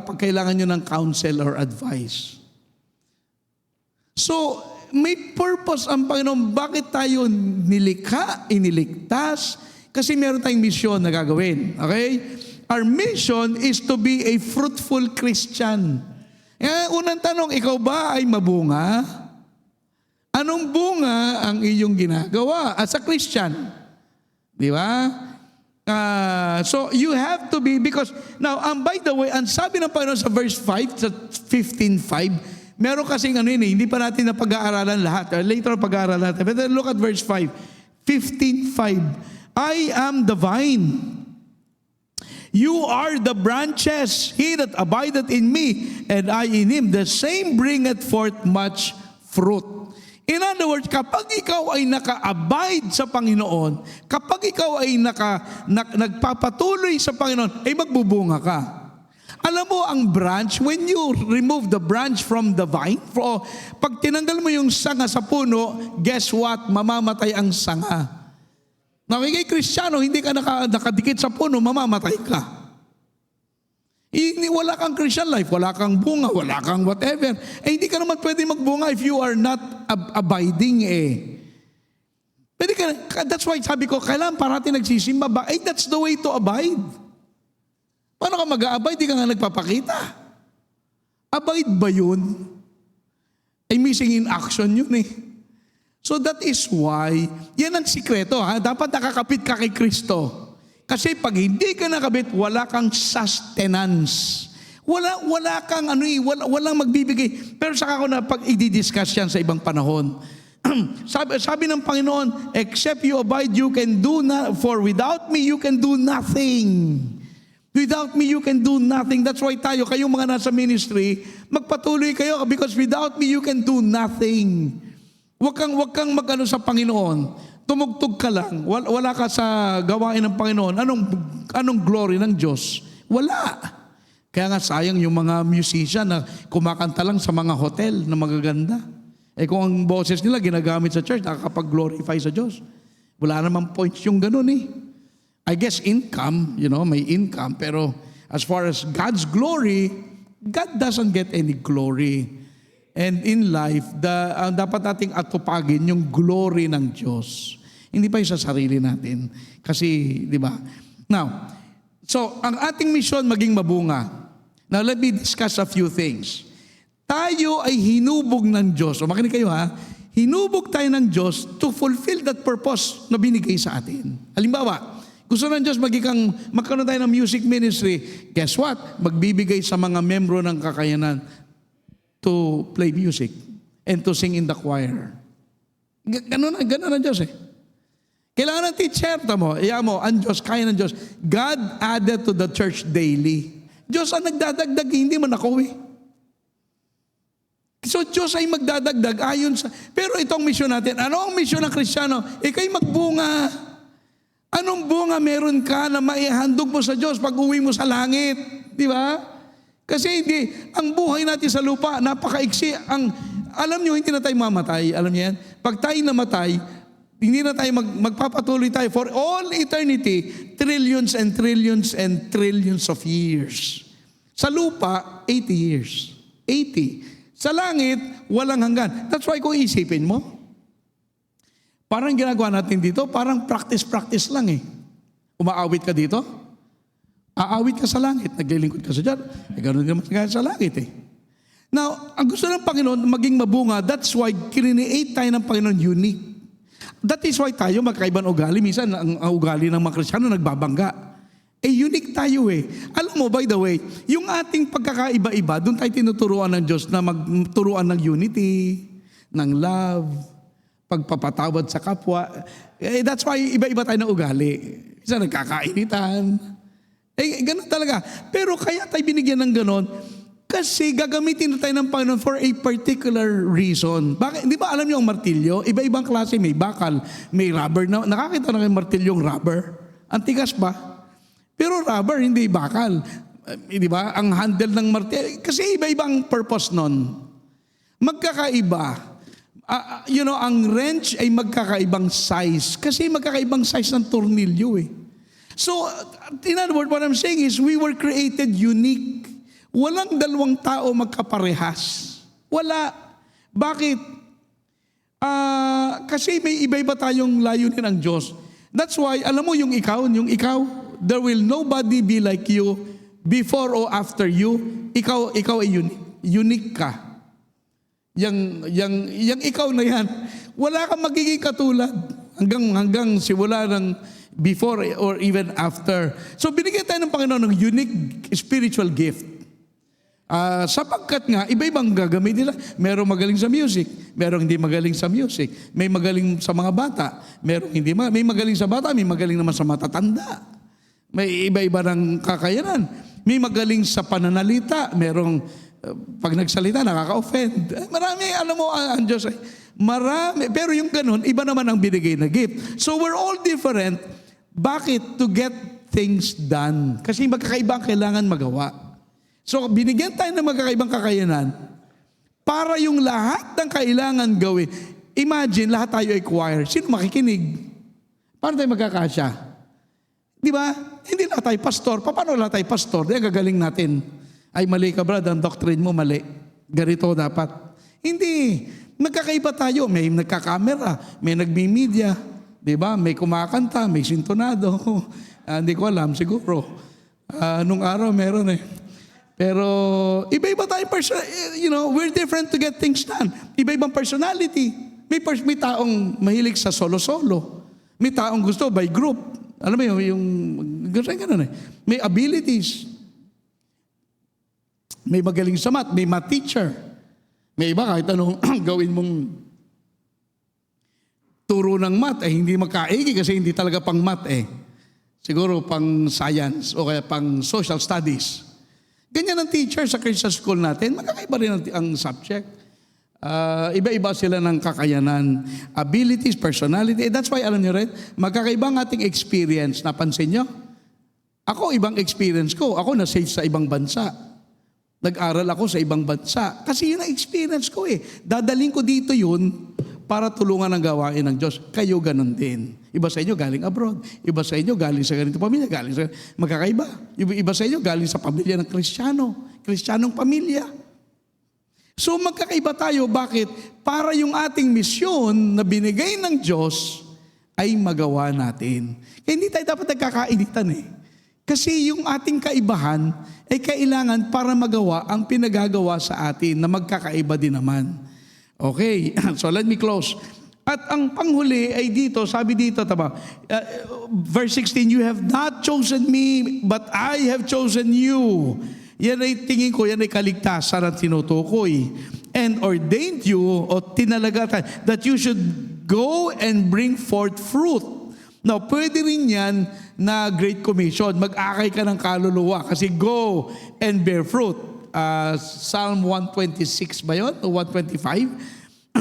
pag kailangan nyo ng counsel or advice. So, may purpose ang Panginoon. Bakit tayo nilikha, iniligtas? Kasi meron tayong misyon na gagawin. Okay? Our mission is to be a fruitful Christian. Unang tanong, ikaw ba ay mabunga? Anong bunga ang iyong ginagawa as a Christian? Di ba? So you have to be, because, now, by the way, ang sabi ng Panginoon sa verse 5, sa 15:5, meron kasing hindi pa natin na pag-aaralan lahat. Later pag-aaralan natin. But look at verse 5. 15:5. I am the vine. You are the branches. He that abideth in me, and I in him, the same bringeth forth much fruit. In other words, kapag ikaw ay naka-abide sa Panginoon, kapag ikaw ay nagpapatuloy sa Panginoon, ay magbubunga ka. Alam mo, ang branch, when you remove the branch from the vine, pag tinanggal mo yung sanga sa puno, guess what? Mamamatay ang sanga. Now, kay Kristiyano, hindi ka nakadikit sa puno, mamamatay ka. Wala kang Christian life, wala kang bunga, wala kang whatever. Hindi ka naman pwede magbunga if you are not abiding Pwede ka, that's why sabi ko, kailangan parati nagsisimba ba? That's the way to abide. Paano ka mag-a-abide? Di ka nga nagpapakita. Abide ba yun? Ay missing in action yun So that is why, yan ang sikreto dapat nakakapit ka kay Kristo. Kasi pag hindi ka nakabit, wala kang sustenance. Wala kang walang magbibigay. Pero saka ko na pag i-discuss yan sa ibang panahon. sabi ng Panginoon, except you abide, you can do for without me, you can do nothing. Without me, you can do nothing. That's why kayong mga nasa ministry, magpatuloy kayo because without me, you can do nothing. Huwag kang mag-ano sa Panginoon. Tumugtog ka lang. Wala ka sa gawain ng Panginoon. Anong glory ng Diyos? Wala. Kaya nga sayang yung mga musician na kumakanta lang sa mga hotel na magaganda. Kung ang boses nila ginagamit sa church, nakakapag-glorify sa Diyos. Wala namang points yung ganun eh. I guess income, may income. Pero as far as God's glory, God doesn't get any glory. And in life, dapat nating atupagin yung glory ng Diyos. Hindi pa yung sa sarili natin. Kasi, di ba? Now, so, ang ating mission maging mabunga. Now, let me discuss a few things. Tayo ay hinubog ng Diyos. O makinig kayo ha. Hinubog tayo ng Diyos to fulfill that purpose na binigay sa atin. Halimbawa, gusto ng Diyos magkaroon tayo ng music ministry. Guess what? Magbibigay sa mga membro ng kakayanan to play music and to sing in the choir. Ganun ang Diyos eh. Kailangan ng teacher, ang Diyos, kaya ng Diyos. God added to the church daily. Diyos ang nagdadagdag, hindi man ako eh. So Diyos ay magdadagdag ayon sa... Pero itong mission natin, ano ang mission ng Kristiyano? Ika'y magbunga. Anong bunga meron ka na maihandog mo sa Diyos pag uwi mo sa langit? Di ba? Kasi ang buhay natin sa lupa, napakaiksi. Alam nyo, hindi na tayo mamatay. Alam niyo yan? Pag tayo namatay, hindi na tayo magpapatuloy tayo for all eternity, trillions and trillions and trillions of years. Sa lupa, 80 years. 80. Sa langit, walang hanggan. That's why kung isipin mo, parang ginagawa natin dito, parang practice lang eh. Umaawit ka dito, aawit ka sa langit, naglilingkod ka sa Diyos, ganoon din naman sa langit eh. Now, ang gusto ng Panginoon, maging mabunga, that's why create tayo ng Panginoon unique. That is why tayo magkaibang ugali. Minsan, ang ugali ng mga Kristiyano nagbabangga. Unique tayo eh. Alam mo, by the way, yung ating pagkakaiba-iba, doon tayo tinuturuan ng Diyos na magturuan ng unity, ng love, pagpapatawad sa kapwa. That's why iba-iba tayo ng ugali. Minsan nagkakainitan. Ganun talaga. Pero kaya tayo binigyan ng ganon, kasi gagamitin na tayo ng Panginoon for a particular reason. Bakit? Di ba alam niyo ang martilyo? Iba-ibang klase, may bakal, may rubber. Nakakita na kayo martilyong rubber? Ang tigas ba? Pero rubber, hindi bakal. Di ba? Ang handle ng martilyo. Kasi iba-ibang purpose nun. Magkakaiba. Ang wrench ay magkakaibang size. Kasi magkakaibang size ng tornilyo eh. So, in other words, what I'm saying is we were created unique. Walang dalawang tao magkaparehas. Wala. Bakit? Kasi may iba-iba tayong layunin ng Diyos. That's why, alam mo yung ikaw, there will nobody be like you before or after you. Ikaw ay unique ka. Yang ikaw na yan, wala kang magiging katulad hanggang simula ng before or even after. So binigyan tayo ng Panginoon ng unique spiritual gift. Sapagkat nga, iba-ibang gagamitin nila. Merong magaling sa music, merong hindi magaling sa music. May magaling sa mga bata, merong hindi may magaling sa bata, may magaling naman sa matatanda. May iba-iba ng kakayanan. May magaling sa pananalita, merong pag nagsalita, nakaka-offend. Marami, alam mo, ang Diyos ay marami. Pero yung ganun, iba naman ang binigay na gift. So we're all different. Bakit? To get things done. Kasi magkakaiba ang kailangan magawa. So, binigyan tayo ng magkakaibang kakayanan para yung lahat ng kailangan gawin. Imagine, lahat tayo ay choir. Sino makikinig? Paano tayo magkakasya? Di ba? Hindi lahat tayo pastor. Paano lahat tayo pastor? Di, gagaling natin. Ay, mali ka brad, ang doctrine mo mali. Ganito dapat. Hindi. Magkakaiba tayo. May nagkakamera, may nagmi-media. Di ba? May kumakanta, may sintonado. Hindi ko alam, siguro. Nung araw, meron eh. Pero iba-iba tayong we're different to get things done. Iba-ibang personality. May taong mahilig sa solo-solo. May taong gusto by group. Alam mo yung ganun eh. May abilities. May magaling sa math, may math teacher. May iba kahit anong gawin mong turo ng math, hindi magkaigi kasi hindi talaga pang math eh. Siguro pang science o kaya pang social studies. Ganyan ang teacher sa Christian school natin, magkakaiba rin ang subject. Iba-iba sila ng kakayanan, abilities, personality. That's why, alam nyo rin, magkakaiba ang ating experience. Napansin nyo? Ako, ibang experience ko. Ako na-save sa ibang bansa. Nag-aral ako sa ibang bansa. Kasi yun ang experience ko eh. Dadaling ko dito yun para tulungan ang gawain ng Diyos. Kayo ganun din. Iba sa inyo galing abroad. Iba sa inyo galing sa ganito pamilya. Galing sa magkakaiba. Iba sa inyo galing sa pamilya ng Kristiyano. Kristiyanong pamilya. So magkakaiba tayo. Bakit? Para yung ating misyon na binigay ng Diyos ay magawa natin. Kaya hindi tayo dapat nagkakainitan eh. Kasi yung ating kaibahan ay kailangan para magawa ang pinagagawa sa atin na magkakaiba din naman. Okay, so let me close. At ang panghuli ay dito, sabi dito, verse 16, you have not chosen me, but I have chosen you. Yan ay tingin ko, yan ay kaligtasan at tinutukoy. And ordained you, o tinalagatan, that you should go and bring forth fruit. Now, pwede rin yan na Great Commission. Mag-akay ka ng kaluluwa kasi go and bear fruit. Psalm 126 ba yun? O 125?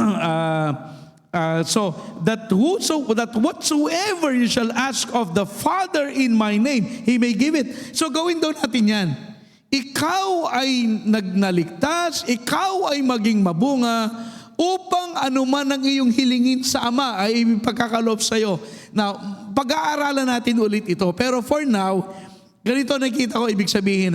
So, that whatsoever you shall ask of the Father in my name, He may give it. So, gawin daw natin yan. Ikaw ay nagnaligtas, ikaw ay maging mabunga, upang anuman ang iyong hilingin sa Ama ay pagkakaloob sa iyo. Now, pag-aaralan natin ulit ito. Pero for now, ganito nakita ko ibig sabihin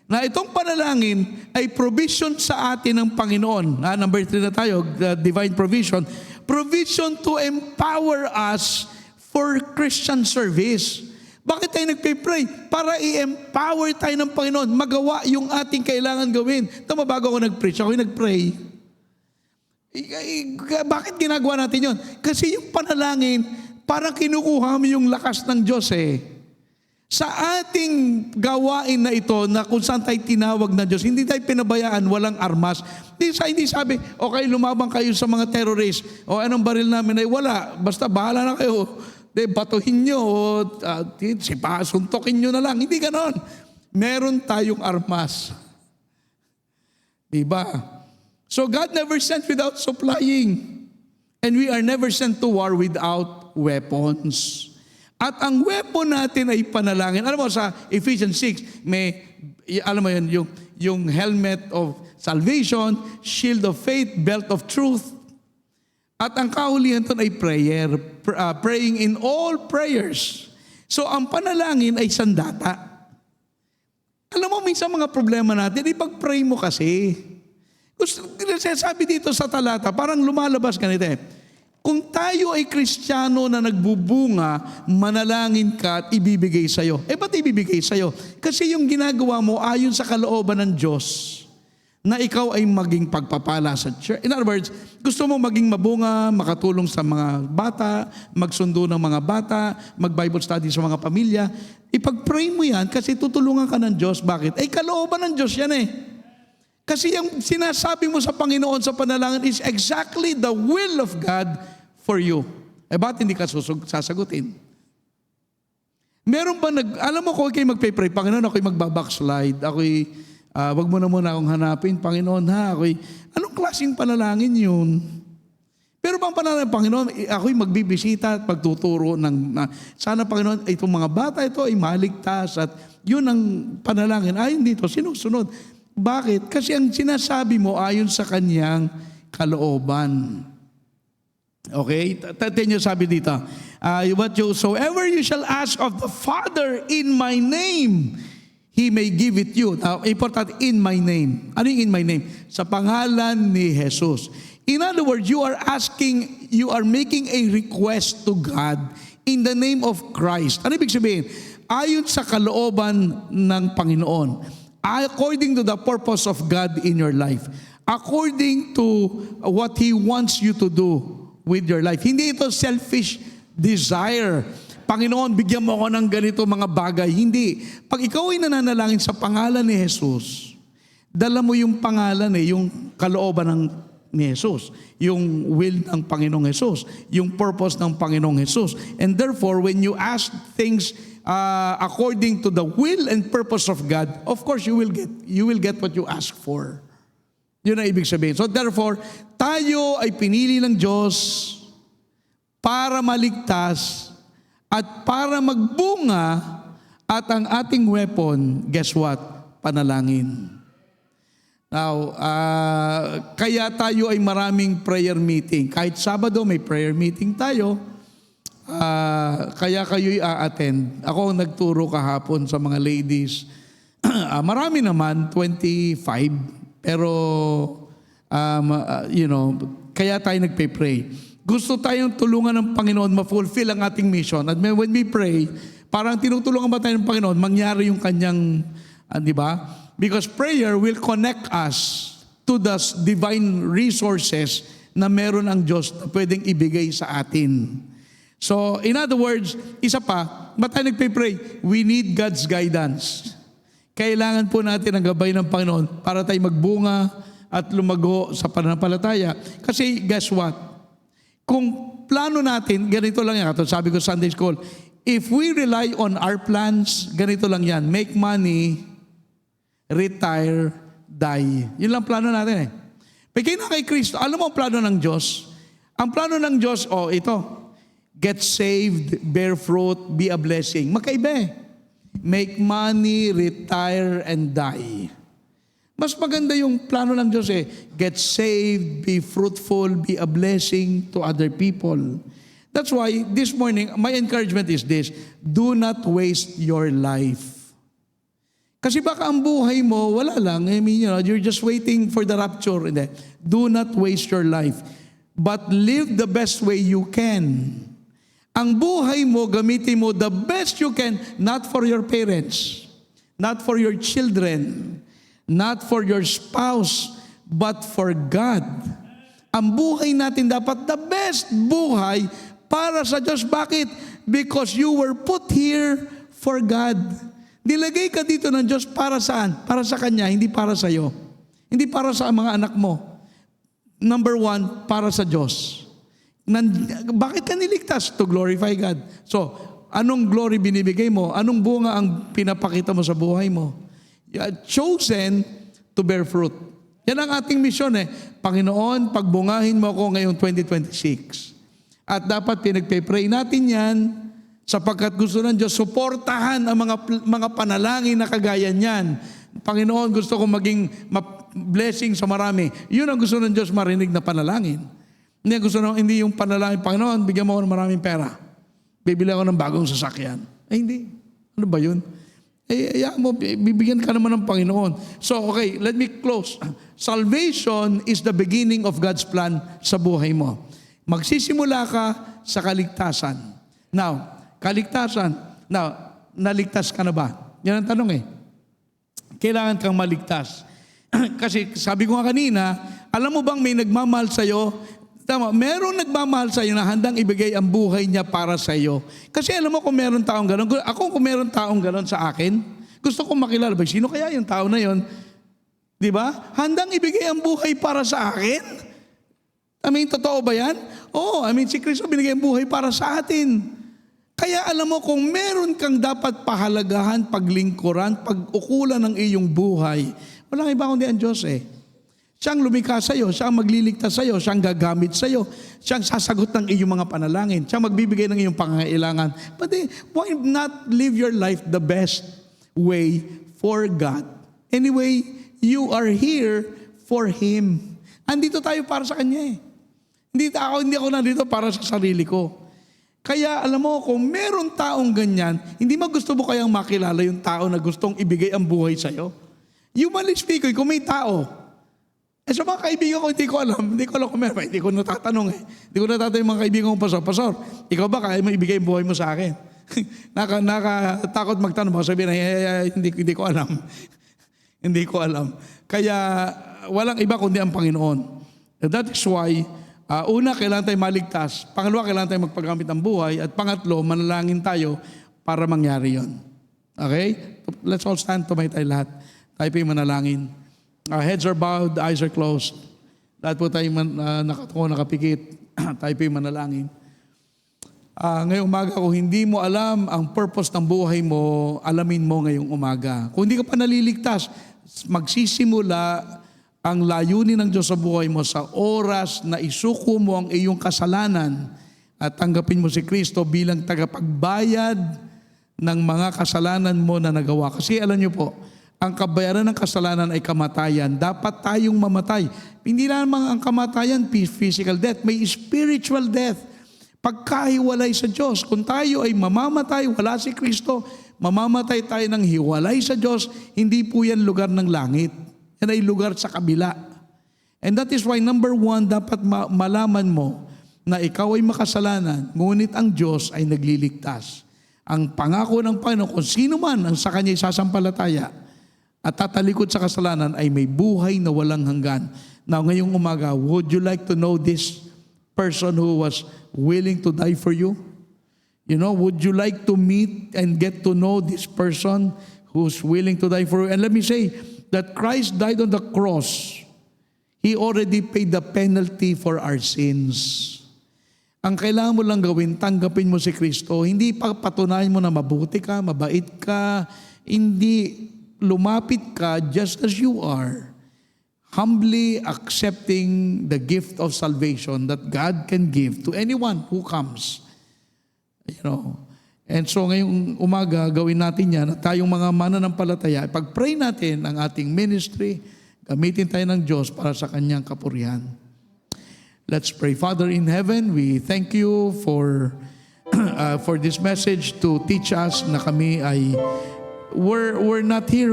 na itong panalangin ay provision sa atin ng Panginoon. Number 3 na tayo, divine provision. Provision to empower us for Christian service. Bakit tayo nagpe-pray? Para i-empower tayo ng Panginoon, magawa yung ating kailangan gawin. Tama, bago ako nag-preach, ako'y nag-pray. Bakit ginagawa natin yun? Kasi yung panalangin, parang kinukuha mo yung lakas ng Diyos eh. Sa ating gawain na ito, na kung saan tayo tinawag ng Diyos, hindi tayo pinabayaan, walang armas. Hindi sabi, okay, lumabang kayo sa mga terrorist, o anong baril namin ay wala, basta bahala na kayo. Batuhin nyo, suntokin nyo na lang. Hindi ganon. Meron tayong armas. Diba? So God never sent without supplying. And we are never sent to war without weapons. At ang weapon natin ay panalangin. Alam mo, sa Ephesians 6, may, alam mo yun, yung helmet of salvation, shield of faith, belt of truth. At ang kahulihan doon ay prayer. Praying in all prayers. So, ang panalangin ay sandata. Alam mo, minsan mga problema natin, ipag-pray mo kasi. Sabi dito sa talata, parang lumalabas ganito eh. Kung tayo ay Kristiyano na nagbubunga, manalangin ka at ibibigay sa'yo. Ba't ibibigay sa'yo? Kasi yung ginagawa mo ayon sa kalooban ng Diyos na ikaw ay maging pagpapala sa church. In other words, gusto mo maging mabunga, makatulong sa mga bata, magsundo ng mga bata, mag-Bible study sa mga pamilya. Ipag-pray mo yan kasi tutulungan ka ng Diyos. Bakit? Kalooban ng Diyos yan eh. Kasi yung sinasabi mo sa Panginoon sa panalangin is exactly the will of God for you. Ba't hindi ka sasagutin? Meron ba alam mo kung kayo magpe-pray, Panginoon, ako'y magbabackslide, wag mo na muna akong hanapin, Panginoon ha, anong klaseng panalangin yun? Pero bang panalangin, Panginoon, ako'y magbibisita at pagtuturo sana Panginoon, itong mga bata ito ay maligtas at yun ang panalangin. Ayon dito, sinusunod. Bakit? Kasi ang sinasabi mo ayon sa kanyang kalooban. Okay? Tatin nyo sabi dito, whatsoever you shall ask of the Father in my name, He may give it you. Now, important, in my name. Ano yung in my name? Sa pangalan ni Jesus. In other words, you are making a request to God in the name of Christ. Ano ibig sabihin? Ayon sa kalooban ng Panginoon. According to the purpose of God in your life. According to what He wants you to do with your life. Hindi ito selfish desire. Panginoon, bigyan mo ako ng ganito mga bagay. Hindi. Pag ikaw ay nananalangin sa pangalan ni Jesus, dala mo yung pangalan yung kalooban ni Jesus, yung will ng Panginoong Jesus, yung purpose ng Panginoong Jesus. And therefore, when you ask things according to the will and purpose of God, of course, you will get what you ask for. Yun ang ibig sabihin. So therefore, tayo ay pinili ng Diyos para maligtas at para magbunga At ang ating weapon, guess what? Panalangin. Now, kaya tayo ay maraming prayer meeting. Kahit Sabado may prayer meeting tayo, kaya kayo'y a-attend. Ako ang nagturo kahapon sa mga ladies. Marami naman, 25. Pero, kaya tayo nagpe-pray. Gusto tayong tulungan ng Panginoon ma-fulfill ang ating mission. At when we pray, parang tinutulungan ba tayo ng Panginoon, mangyari yung kanyang, di ba? Because prayer will connect us to the divine resources na meron ang Diyos na pwedeng ibigay sa atin. So, in other words, isa pa, ba't tayo nagpe-pray? We need God's guidance. Kailangan po natin ang gabay ng Panginoon para tayo magbunga at lumago sa pananampalataya. Kasi guess what? Kung plano natin, ganito lang yan. Sabi ko Sunday school, if we rely on our plans, ganito lang yan. Make money, retire, die. Yun lang plano natin eh. Pagkain na kay Kristo, alam mo ang plano ng Diyos? Ang plano ng Diyos, ito, get saved, bear fruit, be a blessing. Magkaiba eh. Make money, retire, and die. Mas maganda yung plano ng Diyos eh. Get saved, be fruitful, be a blessing to other people. That's why this morning, my encouragement is this: do not waste your life. Kasi baka ang buhay mo, wala lang. I mean, you're just waiting for the rapture. Do not waste your life. But live the best way you can. Ang buhay mo, gamitin mo the best you can, not for your parents, not for your children, not for your spouse, but for God. Ang buhay natin dapat the best buhay para sa Diyos. Bakit? Because you were put here for God. Nilagay ka dito ng Diyos para saan? Para sa Kanya, hindi para sa iyo. Hindi para sa mga anak mo. Number one, para sa Diyos. Bakit ka niligtas? To glorify God. So, anong glory binibigay mo? Anong bunga ang pinapakita mo sa buhay mo? You are chosen to bear fruit. Yan ang ating misyon eh. Panginoon, pagbungahin mo ako ngayong 2026. At dapat pinagpe-pray natin yan sapagkat gusto ng Diyos suportahan ang mga panalangin na kagaya niyan. Panginoon, gusto ko maging blessing sa marami. Yun ang gusto ng Diyos marinig na panalangin. Hindi yung panalangin, Panginoon, bigyan mo ako ng maraming pera. Bibili ako ng bagong sasakyan. Hindi. Ano ba yun? Bibigyan ka naman ng Panginoon. So, okay, let me close. Salvation is the beginning of God's plan sa buhay mo. Magsisimula ka sa kaligtasan. Now, kaligtasan. Now, naligtas ka na ba? Yan ang tanong eh. Kailangan kang maligtas. Kasi sabi ko nga kanina, alam mo bang may nagmamahal sa'yo? Tama, merong nagmamahal sa iyo na handang ibigay ang buhay niya para sa iyo. Kasi alam mo kung meron taong gano'n, kung meron taong gano'n sa akin, gusto kong makilala, sino kaya yung tao na yon? Di ba? Handang ibigay ang buhay para sa akin? Totoo ba yan? Oo, si Kristo binigay ang buhay para sa atin. Kaya alam mo, kung meron kang dapat pahalagahan, paglingkuran, pag-ukulan ng iyong buhay, walang iba kundi ang Diyos eh. Siyang lumikha sa iyo, siyang magliligtas sa iyo, siyang gagamit sa iyo, siyang sasagot ng iyong mga panalangin, siyang magbibigay ng iyong pangangailangan. But why not live your life the best way for God? Anyway, you are here for Him. Andito tayo para sa Kanya eh. Hindi ako nandito para sa sarili ko. Kaya alam mo, kung meron taong ganyan, hindi mo gusto mo kayang makilala yung tao na gustong ibigay ang buhay sa iyo? Humanly speaking, kung may tao, sa mga kaibigan ko, hindi ko alam kung meron. Hindi ko natatanong eh. Hindi ko natatanong yung mga kaibigan ko, Pastor, ikaw ba kaya mo ibigay ang buhay mo sa akin? Nakatakot magtanong. Baka sabihin na, hindi ko alam. Hindi ko alam. Kaya walang iba kundi ang Panginoon. And that is why, una, kailangan tayo maligtas. Pangalawa, kailangan tayo magpagamit ng buhay. At pangatlo, manalangin tayo para mangyari yon. Okay? Let's all stand, tumay tayo lahat. Tayo po yung manalangin. Our heads are bowed, eyes are closed. Lahat po tayo nakapikit. Tayo po yung manalangin. Ngayong umaga, kung hindi mo alam ang purpose ng buhay mo, alamin mo ngayong umaga. Kung hindi ka pa naliligtas, magsisimula ang layunin ng Diyos sa buhay mo sa oras na isuko mo ang iyong kasalanan at tanggapin mo si Kristo bilang tagapagbayad ng mga kasalanan mo na nagawa. Kasi alam niyo po, ang kabayaran ng kasalanan ay kamatayan. Dapat tayong mamatay. Hindi lamang ang kamatayan, physical death, may spiritual death. Pagkahiwalay sa Diyos. Kung tayo ay mamamatay, wala si Kristo, mamamatay tayo ng hiwalay sa Diyos, hindi po yan lugar ng langit. Yan ay lugar sa kabila. And that is why number 1, dapat malaman mo na ikaw ay makasalanan, ngunit ang Diyos ay nagliligtas. Ang pangako ng Panginoon, kung sino man ang sa Kanya sasampalataya at tatalikod sa kasalanan, ay may buhay na walang hanggan. Now, ngayong umaga, would you like to know this person who was willing to die for you? You know, would you like to meet and get to know this person who's willing to die for you? And let me say that Christ died on the cross. He already paid the penalty for our sins. Ang kailangan mo lang gawin, tanggapin mo si Kristo. Hindi patunayan mo na mabuti ka, mabait ka. Hindi, lumapit ka just as you are. Humbly accepting the gift of salvation that God can give to anyone who comes. You know. And so ngayong umaga, gawin natin yan. At tayong mga mananampalataya, pag-pray natin ang ating ministry, gamitin tayo ng Diyos para sa Kanyang kapurihan. Let's pray. Father in heaven, we thank you for this message to teach us na kami ay we're not here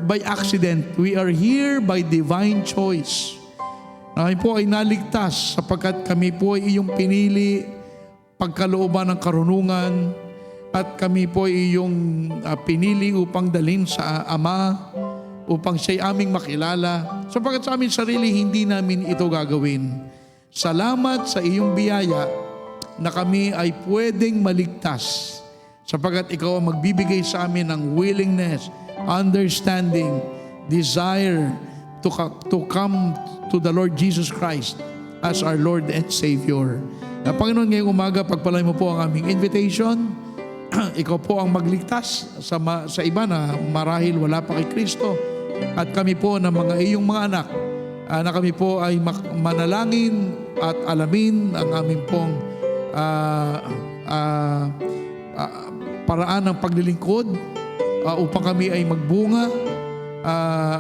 by accident. We are here by divine choice. Kami po ay naligtas sapagkat kami po ay iyong pinili pagkalooban ng karunungan at kami po ay iyong pinili upang dalhin sa Ama upang siya'y aming makilala. Sapagkat sa aming sarili, hindi namin ito gagawin. Salamat sa iyong biyaya na kami ay pwedeng maligtas. Sapagkat ikaw ang magbibigay sa amin ng willingness, understanding, desire to come to the Lord Jesus Christ as our Lord and Savior. Panginoon, ngayong umaga, pagpalay mo po ang aming invitation. Ikaw po ang magligtas sa iba na marahil wala pa kay Kristo. At kami po na mga iyong mga anak, na kami po ay manalangin at alamin ang aming pong paraan ng paglilingkod upang kami ay magbunga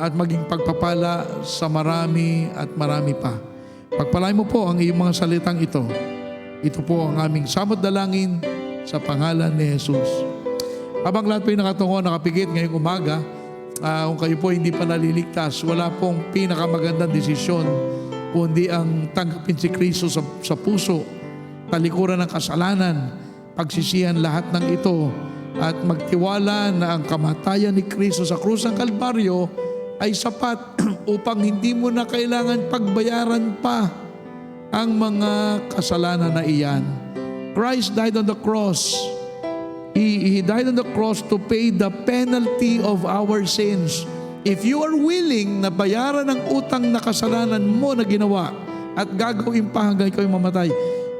at maging pagpapala sa marami at marami pa. Pagpalain mo po ang iyong mga salitang ito. Ito po ang aming samot dalangin sa pangalan ni Jesus. Habang lahat po yung nakatungo, nakapikit ngayong umaga, kung kayo po hindi pa naliligtas, wala pong pinakamagandang desisyon kundi ang tanggapin si Kristo sa puso, talikuran ng kasalanan, pagsisihan lahat ng ito, at magtiwala na ang kamatayan ni Kristo sa krus ng Kalbaryo ay sapat upang hindi mo na kailangan pagbayaran pa ang mga kasalanan na iyan. Christ died on the cross. He died on the cross to pay the penalty of our sins. If you are willing na bayaran ang utang na kasalanan mo na ginawa at gagawin pa hanggang ikaw mamatay,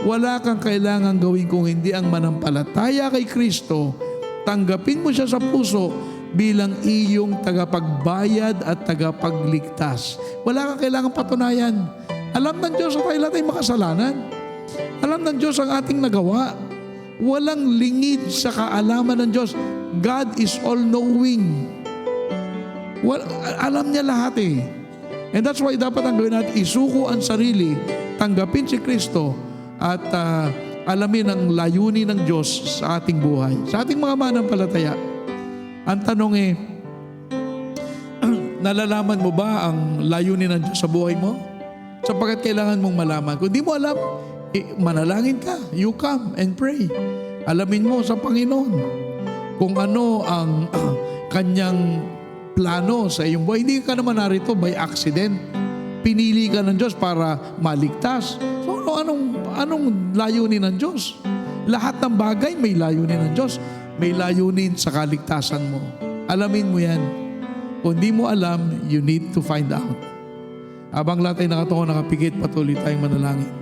wala kang kailangan gawin kung hindi ang manampalataya kay Kristo, tanggapin mo siya sa puso bilang iyong tagapagbayad at tagapagligtas. Wala kang kailangan patunayan. Alam ng Diyos na tayo lahat ay makasalanan. Alam ng Diyos ang ating nagawa. Walang lingid sa kaalaman ng Diyos. God is all-knowing. Alam niya lahat eh. And that's why dapat ang gawin natin, isuko ang sarili, tanggapin si Kristo, at alamin ang layunin ng Diyos sa ating buhay. Sa ating mga manampalataya, ang tanong nalalaman mo ba ang layunin ng Diyos sa buhay mo? Sapagkat kailangan mong malaman. Kung di mo alam, manalangin ka, you come and pray. Alamin mo sa Panginoon kung ano ang kanyang plano sa iyong buhay. Hindi ka naman narito by accident. Pinili ka ng Diyos para maligtas. So anong layunin ng Diyos? Lahat ng bagay may layunin ng Diyos. May layunin sa kaligtasan mo. Alamin mo yan. Kung di mo alam, you need to find out. Habang lahat ay nakatungo, nakapikit, patuloy tayong manalangin.